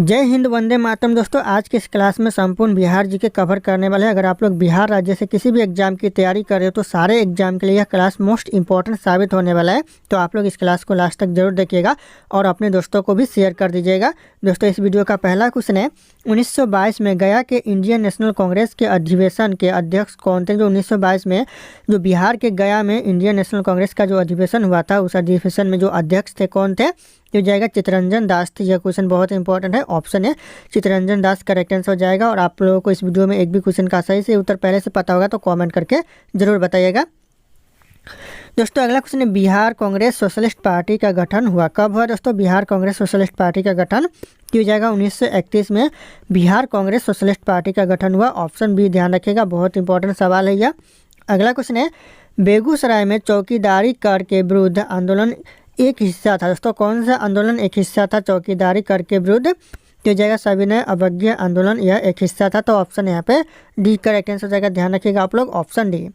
जय हिंद, वंदे मातरम। दोस्तों, आज के इस क्लास में संपूर्ण बिहार जी के कवर करने वाले हैं। अगर आप लोग बिहार राज्य से किसी भी एग्जाम की तैयारी कर रहे हो तो सारे एग्जाम के लिए यह क्लास मोस्ट इंपॉर्टेंट साबित होने वाला है। तो आप लोग इस क्लास को लास्ट तक जरूर देखिएगा और अपने दोस्तों को भी शेयर कर दीजिएगा। दोस्तों, इस वीडियो का पहला क्वेश्चन है, 1922 में गया के इंडियन नेशनल कांग्रेस के अधिवेशन के अध्यक्ष कौन थे? जो 1922 में जो बिहार के गया में इंडियन नेशनल कांग्रेस का जो अधिवेशन हुआ था, उस अधिवेशन में जो अध्यक्ष थे कौन थे? तो जाएगा चित्तरंजन दास थे। यह क्वेश्चन बहुत इंपॉर्टेंट है। ऑप्शन है चित्तरंजन दास करेक्ट आंसर हो जाएगा। और आप लोगों को इस वीडियो में एक भी क्वेश्चन का सही से उत्तर पहले से पता होगा तो कमेंट करके जरूर बताइएगा। दोस्तों, अगला क्वेश्चन है, बिहार कांग्रेस सोशलिस्ट पार्टी का गठन हुआ कब हुआ? दोस्तों, बिहार कांग्रेस सोशलिस्ट पार्टी का गठन किया जाएगा 1931 में बिहार कांग्रेस सोशलिस्ट पार्टी का गठन हुआ। ऑप्शन बी ध्यान रखिएगा, बहुत इंपॉर्टेंट सवाल है यह। अगला क्वेश्चन है, बेगूसराय में चौकीदारी कर के विरुद्ध आंदोलन एक हिस्सा था। दोस्तों, कौन सा आंदोलन एक हिस्सा था चौकीदारी कर के विरुद्ध? तो जाएगा सविनय अवज्ञा आंदोलन, यह एक हिस्सा था। तो ऑप्शन यहाँ पे डी करेक्ट आंसर हो जाएगा। ध्यान रखिएगा आप लोग, ऑप्शन डी।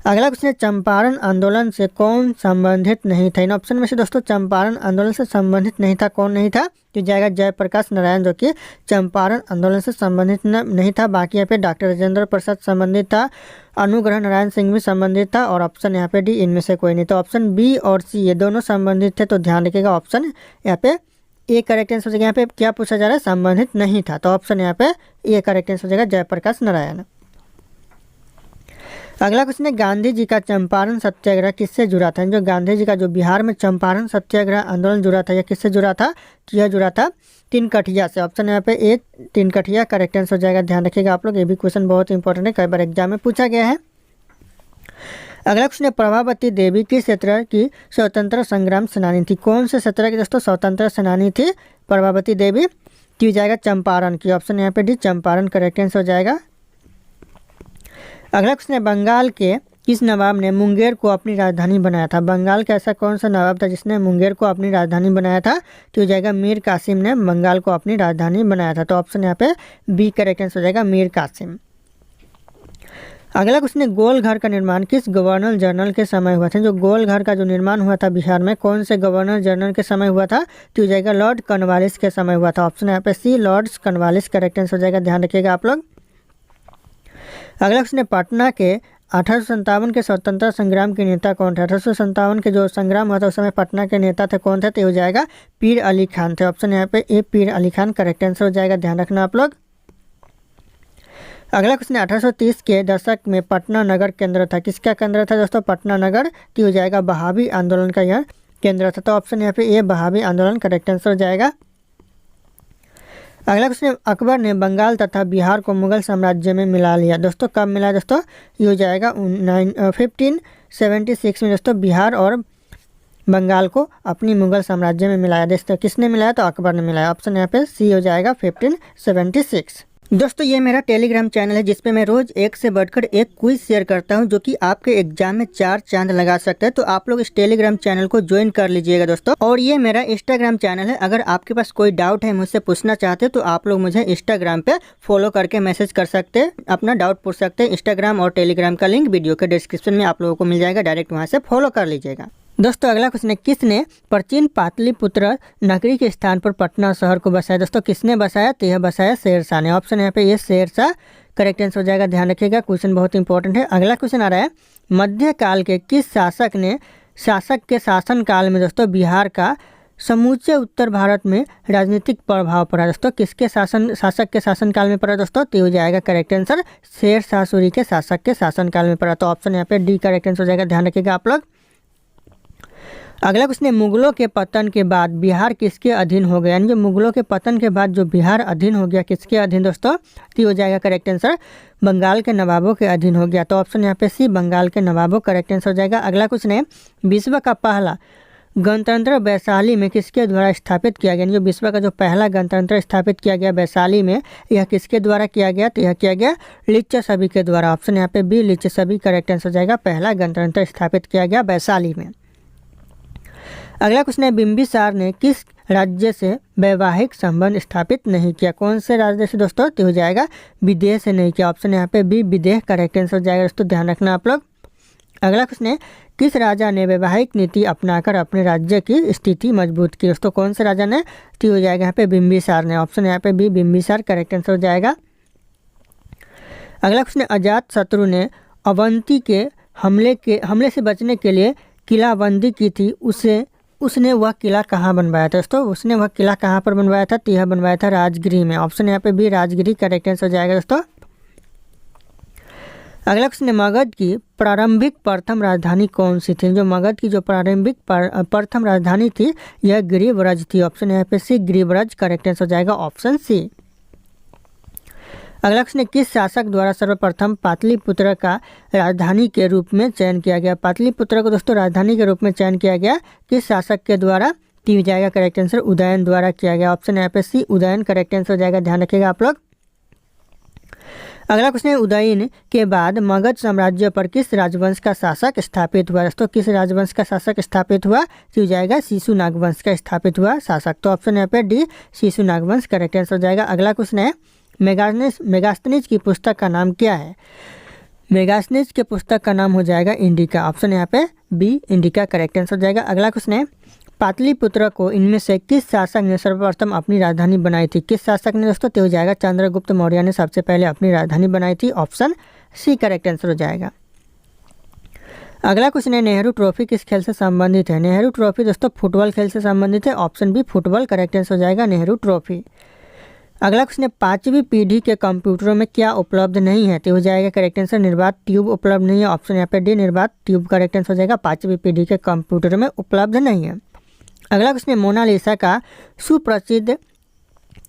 अगला क्वेश्चन है, चंपारण आंदोलन से कौन संबंधित नहीं था? इन ऑप्शन में से दोस्तों चंपारण आंदोलन से संबंधित नहीं था, कौन नहीं था? तो जाएगा जयप्रकाश नारायण, जो कि चंपारण आंदोलन से संबंधित नहीं था। बाकी यहाँ पे डॉक्टर राजेंद्र प्रसाद संबंधित था, अनुग्रह नारायण सिंह भी संबंधित था, और ऑप्शन यहाँ पे डी इनमें से कोई नहीं। तो ऑप्शन बी और सी ये दोनों संबंधित थे। तो ध्यान रखिएगा, ऑप्शन यहाँ पे ए करेक्ट आंसर हो जाएगा। यहाँ पे क्या पूछा जा रहा है? संबंधित नहीं था। तो ऑप्शन यहाँ पे ए करेक्ट आंसर हो जाएगा, जयप्रकाश नारायण। अगला क्वेश्चन है, गांधी जी का चंपारण सत्याग्रह किससे जुड़ा था? जो गांधी जी का जो बिहार में चंपारण सत्याग्रह आंदोलन जुड़ा था, यह किससे जुड़ा था? यह जुड़ा था तिनकठिया से। ऑप्शन यहाँ पे ए तिनकठिया करेक्ट आंसर हो जाएगा। ध्यान रखिएगा आप लोग, ये भी क्वेश्चन बहुत इंपॉर्टेंट है, कई बार एग्जाम में पूछा गया है। अगला क्वेश्चन है, प्रभावती देवी किस क्षेत्र की स्वतंत्र संग्राम सेनानी थी? कौन से क्षेत्र की दोस्तों स्वतंत्र सेनानी थी प्रभावती देवी? की जाएगा चंपारण की। ऑप्शन यहाँ पे डी चंपारण करेक्ट आंसर हो जाएगा। अगला क्वेश्चन है, बंगाल के किस नवाब ने मुंगेर को अपनी राजधानी बनाया था? बंगाल का ऐसा कौन सा नवाब था जिसने मुंगेर को अपनी राजधानी बनाया था? तो जाएगा मीर कासिम ने बंगाल को अपनी राजधानी बनाया था। तो ऑप्शन यहाँ पे बी करेक्ट आंसर हो जाएगा, मीर कासिम। अगला क्वेश्चन है, गोल घर का निर्माण किस गवर्नर जनरल के समय हुआ था? जो गोल घर का जो निर्माण हुआ था बिहार में, कौन से गवर्नर जनरल के समय हुआ था? तो जाएगा लॉर्ड कॉर्नवालिस के समय हुआ था। ऑप्शन यहाँ पे सी लॉर्ड कॉर्नवालिस करेक्ट आंसर हो जाएगा। ध्यान रखिएगा आप लोग। अगला क्वेश्चन है, पटना के 1857 के स्वतंत्रता संग्राम के नेता कौन थे? 1857 के जो संग्राम हुआ था उस समय पटना के नेता थे कौन थे? तो हो जाएगा पीर अली खान थे। ऑप्शन यहाँ पे ए पीर अली खान करेक्ट आंसर हो जाएगा। ध्यान रखना आप लोग। अगला क्वेश्चन है, 1830 के दशक में पटना नगर केंद्र था, किसका केंद्र था दोस्तों? पटना नगर की हो जाएगा बहावी आंदोलन का यह केंद्र था। तो ऑप्शन यहाँ पे ए बहावी आंदोलन करेक्ट आंसर हो जाएगा। अगला क्वेश्चन, अकबर ने बंगाल तथा बिहार को मुगल साम्राज्य में मिला लिया। दोस्तों, कब मिला दोस्तों? ये हो जाएगा 1576 में दोस्तों बिहार और बंगाल को अपनी मुगल साम्राज्य में मिलाया। दोस्तों, किसने मिलाया? तो अकबर ने मिलाया। ऑप्शन यहाँ पे सी हो जाएगा 1576। दोस्तों, ये मेरा टेलीग्राम चैनल है जिसपे मैं रोज एक से बढ़कर एक क्विज शेयर करता हूं जो कि आपके एग्जाम में 4 चांद लगा सकते हैं। तो आप लोग इस टेलीग्राम चैनल को ज्वाइन कर लीजिएगा दोस्तों। और ये मेरा इंस्टाग्राम चैनल है, अगर आपके पास कोई डाउट है मुझसे पूछना चाहते हैं तो आप लोग मुझे इंस्टाग्राम पे फॉलो करके मैसेज कर सकते हैं, अपना डाउट पूछ सकते हैं। इंस्टाग्राम और टेलीग्राम का लिंक वीडियो के डिस्क्रिप्शन में आप लोगों को मिल जाएगा, डायरेक्ट वहाँ से फॉलो कर लीजिएगा। दोस्तों, अगला क्वेश्चन है, किसने प्राचीन पाटलिपुत्र नगरी के स्थान पर पटना शहर को बसाया? दोस्तों, किसने बसाया? तो यह बसाया शेरशाह ने। ऑप्शन यहाँ पे ये शेरशाह करेक्ट आंसर हो जाएगा। ध्यान रखिएगा, क्वेश्चन बहुत इंपॉर्टेंट है। अगला क्वेश्चन आ रहा है, मध्यकाल के किस शासक के शासन काल में दोस्तों बिहार का समूचे उत्तर भारत में राजनीतिक प्रभाव पड़ा? दोस्तों, किसके शासक के शासन काल में पड़ा दोस्तों? तो हो जाएगा करेक्ट आंसर शेरशाह सूरी के शासक के शासन काल में पड़ा। तो ऑप्शन यहाँ पे डी करेक्ट आंसर हो जाएगा। ध्यान रखिएगा आप लोग। अगला क्वेश्चन है, मुगलों के पतन के बाद बिहार किसके अधीन हो गया? यानी जो मुगलों के पतन के बाद जो बिहार अधीन हो गया, किसके अधीन दोस्तों? तो हो जाएगा करेक्ट आंसर बंगाल के नवाबों के अधीन हो गया। तो ऑप्शन यहाँ पे सी बंगाल के नवाबों करेक्ट आंसर हो जाएगा। अगला क्वेश्चन है, विश्व का पहला गणतंत्र वैशाली में किसके द्वारा स्थापित किया गया? जो विश्व का जो पहला गणतंत्र स्थापित किया गया वैशाली में, यह किसके द्वारा किया गया? तो यह किया गया लिच्छवी के द्वारा। ऑप्शन यहाँ पे बी लिच्छवी करेक्ट आंसर हो जाएगा। पहला गणतंत्र स्थापित किया गया वैशाली में। अगला क्वेश्चन है, बिंबिसार ने किस राज्य से वैवाहिक संबंध स्थापित नहीं किया? कौन से राज्य से दोस्तों? तो हो जाएगा विदेश से नहीं किया। ऑप्शन यहाँ पे बी विदेश करेक्ट आंसर हो जाएगा दोस्तों। ध्यान रखना आप लोग। अगला क्वेश्चन है, किस राजा ने वैवाहिक नीति अपनाकर अपने राज्य की स्थिति मजबूत की? दोस्तों कौन से राजा ने? तो हो जाएगा यहाँ पे बिंबिसार ने। ऑप्शन यहाँ पे बी बिंबिसार करेक्ट आंसर हो जाएगा। अगला क्वेश्चन है, अजात शत्रु ने अवंती के हमले से बचने के लिए किलाबंदी की थी, उसने वह किला कहाँ बनवाया था? दोस्तों उसने वह किला कहाँ पर बनवाया था? तो यह बनवाया था राजगिरी में। ऑप्शन यहाँ पे भी राजगिरी करेक्ट आंसर हो जाएगा दोस्तों। अगला क्वेश्चन है, मगध की प्रारंभिक प्रथम राजधानी कौन सी थी? जो मगध की जो प्रारंभिक प्रथम राजधानी थी यह गिरिव्रज थी। ऑप्शन यहाँ पे सी गिरिव्रज करेक्ट आंसर हो जाएगा, ऑप्शन सी। अगला क्वेश्चन है, किस शासक द्वारा सर्वप्रथम पाटलिपुत्र का राजधानी के रूप में चयन किया गया? पाटलिपुत्र को दोस्तों राजधानी के रूप में चयन किया गया किस शासक के द्वारा? तो हो जाएगा करेक्ट आंसर उदयन द्वारा किया गया। ऑप्शन यहाँ पे सी उदयन करेक्ट आंसर हो जाएगा, ध्यान रखिएगा आप लोग। अगला क्वेश्चन है, उदयन के बाद मगध साम्राज्य पर किस राजवंश का शासक स्थापित हुआ? दोस्तों किस राजवंश का शासक स्थापित हुआ? तो हो जाएगा शिशुनाग वंश का स्थापित हुआ शासक। तो ऑप्शन यहाँ पे डी शिशुनाग वंश करेक्ट आंसर हो जाएगा। अगला क्वेश्चन है, मेगास्थनीज की पुस्तक का नाम क्या है? मेगास्थनीज के पुस्तक का नाम हो जाएगा इंडिका। ऑप्शन यहाँ पे बी इंडिका करेक्ट आंसर हो जाएगा। अगला क्वेश्चन है, पाटलिपुत्र को इनमें से किस शासक ने सर्वप्रथम अपनी राजधानी बनाई थी? किस शासक ने दोस्तों? तो हो जाएगा चंद्रगुप्त मौर्य ने सबसे पहले अपनी राजधानी बनाई थी। ऑप्शन सी करेक्ट आंसर हो जाएगा। अगला क्वेश्चन है, नेहरू ट्रॉफी किस खेल से संबंधित है? नेहरू ट्रॉफी दोस्तों फुटबॉल खेल से संबंधित है। Option B football correct answer हो जाएगा, नेहरू ट्रॉफी। अगला क्वेश्चन है, 5वीं पीढ़ी के कंप्यूटरों में क्या उपलब्ध नहीं है? तो हो जाएगा करेक्ट आंसर निर्बाध ट्यूब उपलब्ध नहीं है। ऑप्शन यहाँ पे डी निर्बाध ट्यूब करेक्ट आंसर हो जाएगा, 5वीं पीढ़ी के कंप्यूटर में उपलब्ध नहीं है। अगला क्वेश्चन है, मोनालिसा का सुप्रसिद्ध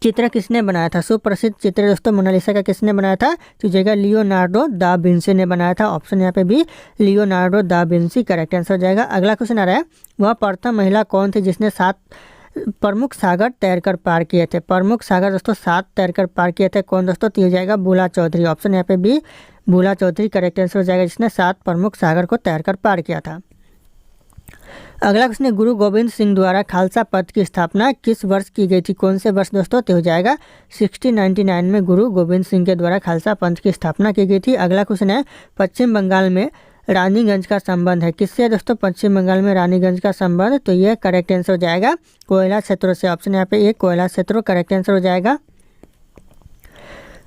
चित्र किसने बनाया था? सुप्रसिद्ध चित्र दोस्तों मोनालिसा का किसने बनाया था? तो हो जाएगा लियोनार्डो दा विंसी ने बनाया था। ऑप्शन यहाँ पे भी Leonardo da Vinci correct answer हो जाएगा। अगला क्वेश्चन आ रहा है, वह प्रथम महिला कौन थी जिसने 7 प्रमुख सागर तैरकर पार किए थे? प्रमुख सागर दोस्तों 7 तैरकर पार किए थे। कौन दोस्तों? तो हो जाएगा बुला चौधरी। ऑप्शन यहाँ पे भी बुला चौधरी करेक्ट आंसर हो जाएगा, जिसने 7 प्रमुख सागर को तैरकर पार किया था। अगला क्वेश्चन है, गुरु गोविंद सिंह द्वारा खालसा पंथ की स्थापना किस वर्ष की गई थी? कौन से वर्ष दोस्तों? तो हो जाएगा 1699 में गुरु गोविंद सिंह के द्वारा खालसा पंथ की स्थापना की गई थी। अगला क्वेश्चन है, पश्चिम बंगाल में रानीगंज का संबंध है किससे? दोस्तों पश्चिम बंगाल में रानीगंज का संबंध, तो ये करेक्ट आंसर हो जाएगा कोयला क्षेत्रों से। ऑप्शन यहाँ पे एक कोयला क्षेत्रों करेक्ट आंसर हो जाएगा।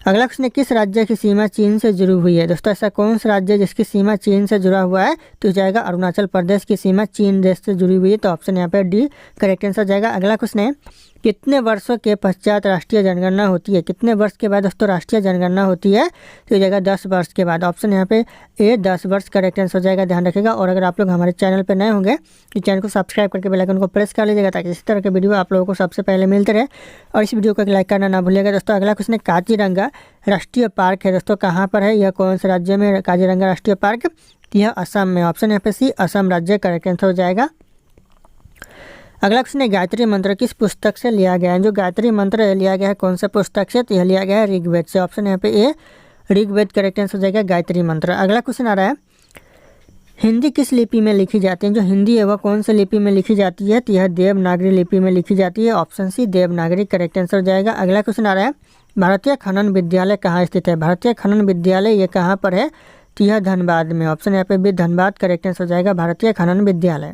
अगला क्वेश्चन है, किस राज्य की सीमा चीन से जुड़ी हुई है? दोस्तों ऐसा कौन सा राज्य है जिसकी सीमा चीन से जुड़ा हुआ है? तो हो जाएगा अरुणाचल प्रदेश की सीमा चीन देश से जुड़ी हुई है। तो ऑप्शन यहाँ पे डी करेक्ट आंसर हो जाएगा। अगला क्वेश्चन है, कितने वर्षों के पश्चात राष्ट्रीय जनगणना होती है? कितने वर्ष के बाद दोस्तों राष्ट्रीय जनगणना होती है? तो हो जाएगा 10 वर्ष के बाद। ऑप्शन यहाँ पे ए 10 वर्ष करेक्ट आंसर हो जाएगा, ध्यान रखिएगा। और अगर आप लोग हमारे चैनल पर नए होंगे तो चैनल को सब्सक्राइब करके बेल आइकन को प्रेस कर लीजिएगा, ताकि इस तरह के वीडियो आप लोगों को सबसे पहले मिलते रहे। और इस वीडियो को लाइक करना ना भूलिएगा दोस्तों। अगला क्वेश्चन है, काजीरंगा राष्ट्रीय पार्क है दोस्तों कहाँ पर है? यह कौन से राज्य में काजीरंगा राष्ट्रीय पार्क? यह असम में। ऑप्शन यहाँ पे सी असम राज्य करेक्ट आंसर हो जाएगा। अगला क्वेश्चन है, गायत्री मंत्र किस पुस्तक से लिया गया है? जो गायत्री मंत्र लिया गया है कौन से पुस्तक से? तो यह लिया गया है ऋग्वेद से। ऑप्शन यहाँ पे ए ऋग्वेद करेक्ट आंसर हो जाएगा गायत्री मंत्र। अगला क्वेश्चन आ रहा है, हिंदी किस लिपि में लिखी जाती है? जो हिंदी है वह कौन सी लिपि में लिखी जाती है? तो यह देवनागरी लिपि में लिखी जाती है। Option C Devanagari correct answer हो जाएगा। अगला क्वेश्चन आ रहा है, भारतीय खनन विद्यालय कहाँ स्थित है? भारतीय खनन विद्यालय ये कहाँ पर है? तो यह धनबाद में। ऑप्शन यहाँ पे भी धनबाद करेक्ट आंसर हो जाएगा, भारतीय खनन विद्यालय।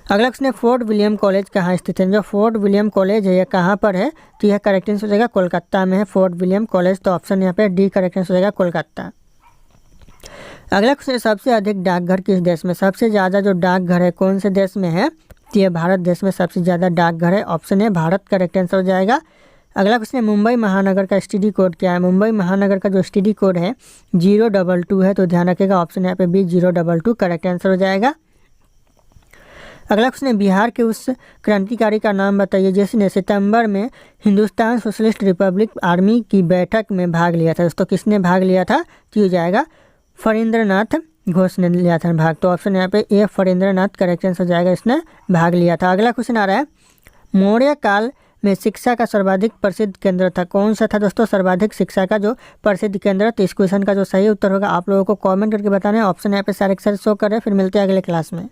अगला क्वेश्चन है, फोर्ट विलियम कॉलेज कहाँ स्थित है? जो फोर्ट विलियम कॉलेज है यह कहाँ पर है? तो यह करेक्ट आंसर हो जाएगा कोलकाता में है फोर्ट विलियम कॉलेज। तो ऑप्शन यहाँ पे डी करेक्ट आंसर हो जाएगा कोलकाता। अगला क्वेश्चन, सबसे अधिक डाकघर किस देश में? सबसे ज़्यादा जो डाकघर है कौन से देश में है? तो यह भारत देश में सबसे ज़्यादा डाकघर है। ऑप्शन है भारत करेक्ट आंसर हो जाएगा। अगला क्वेश्चन है, मुंबई महानगर का एसटीडी कोड क्या है? मुंबई महानगर का जो एसटीडी कोड है 022 है। तो ध्यान रखिएगा, ऑप्शन यहाँ पे बी 022 करेक्ट आंसर हो जाएगा। अगला क्वेश्चन है, बिहार के उस क्रांतिकारी का नाम बताइए जिसने सितंबर में हिंदुस्तान सोशलिस्ट रिपब्लिक आर्मी की बैठक में भाग लिया था। दोस्तों किसने भाग लिया था? तो हो जाएगा फणींद्रनाथ घोष ने लिया था भाग। तो ऑप्शन यहाँ पे ए फणींद्रनाथ करेक्ट आंसर हो जाएगा, इसने भाग लिया था। अगला क्वेश्चन आ रहा है, मौर्य काल में शिक्षा का सर्वाधिक प्रसिद्ध केंद्र था कौन सा था? दोस्तों सर्वाधिक शिक्षा का जो प्रसिद्ध केंद्र, तो इस क्वेश्चन का जो सही उत्तर होगा आप लोगों को कमेंट करके बताना है। ऑप्शन यहाँ पे सारे शो कर रहे हैं। फिर मिलते हैं अगले क्लास में।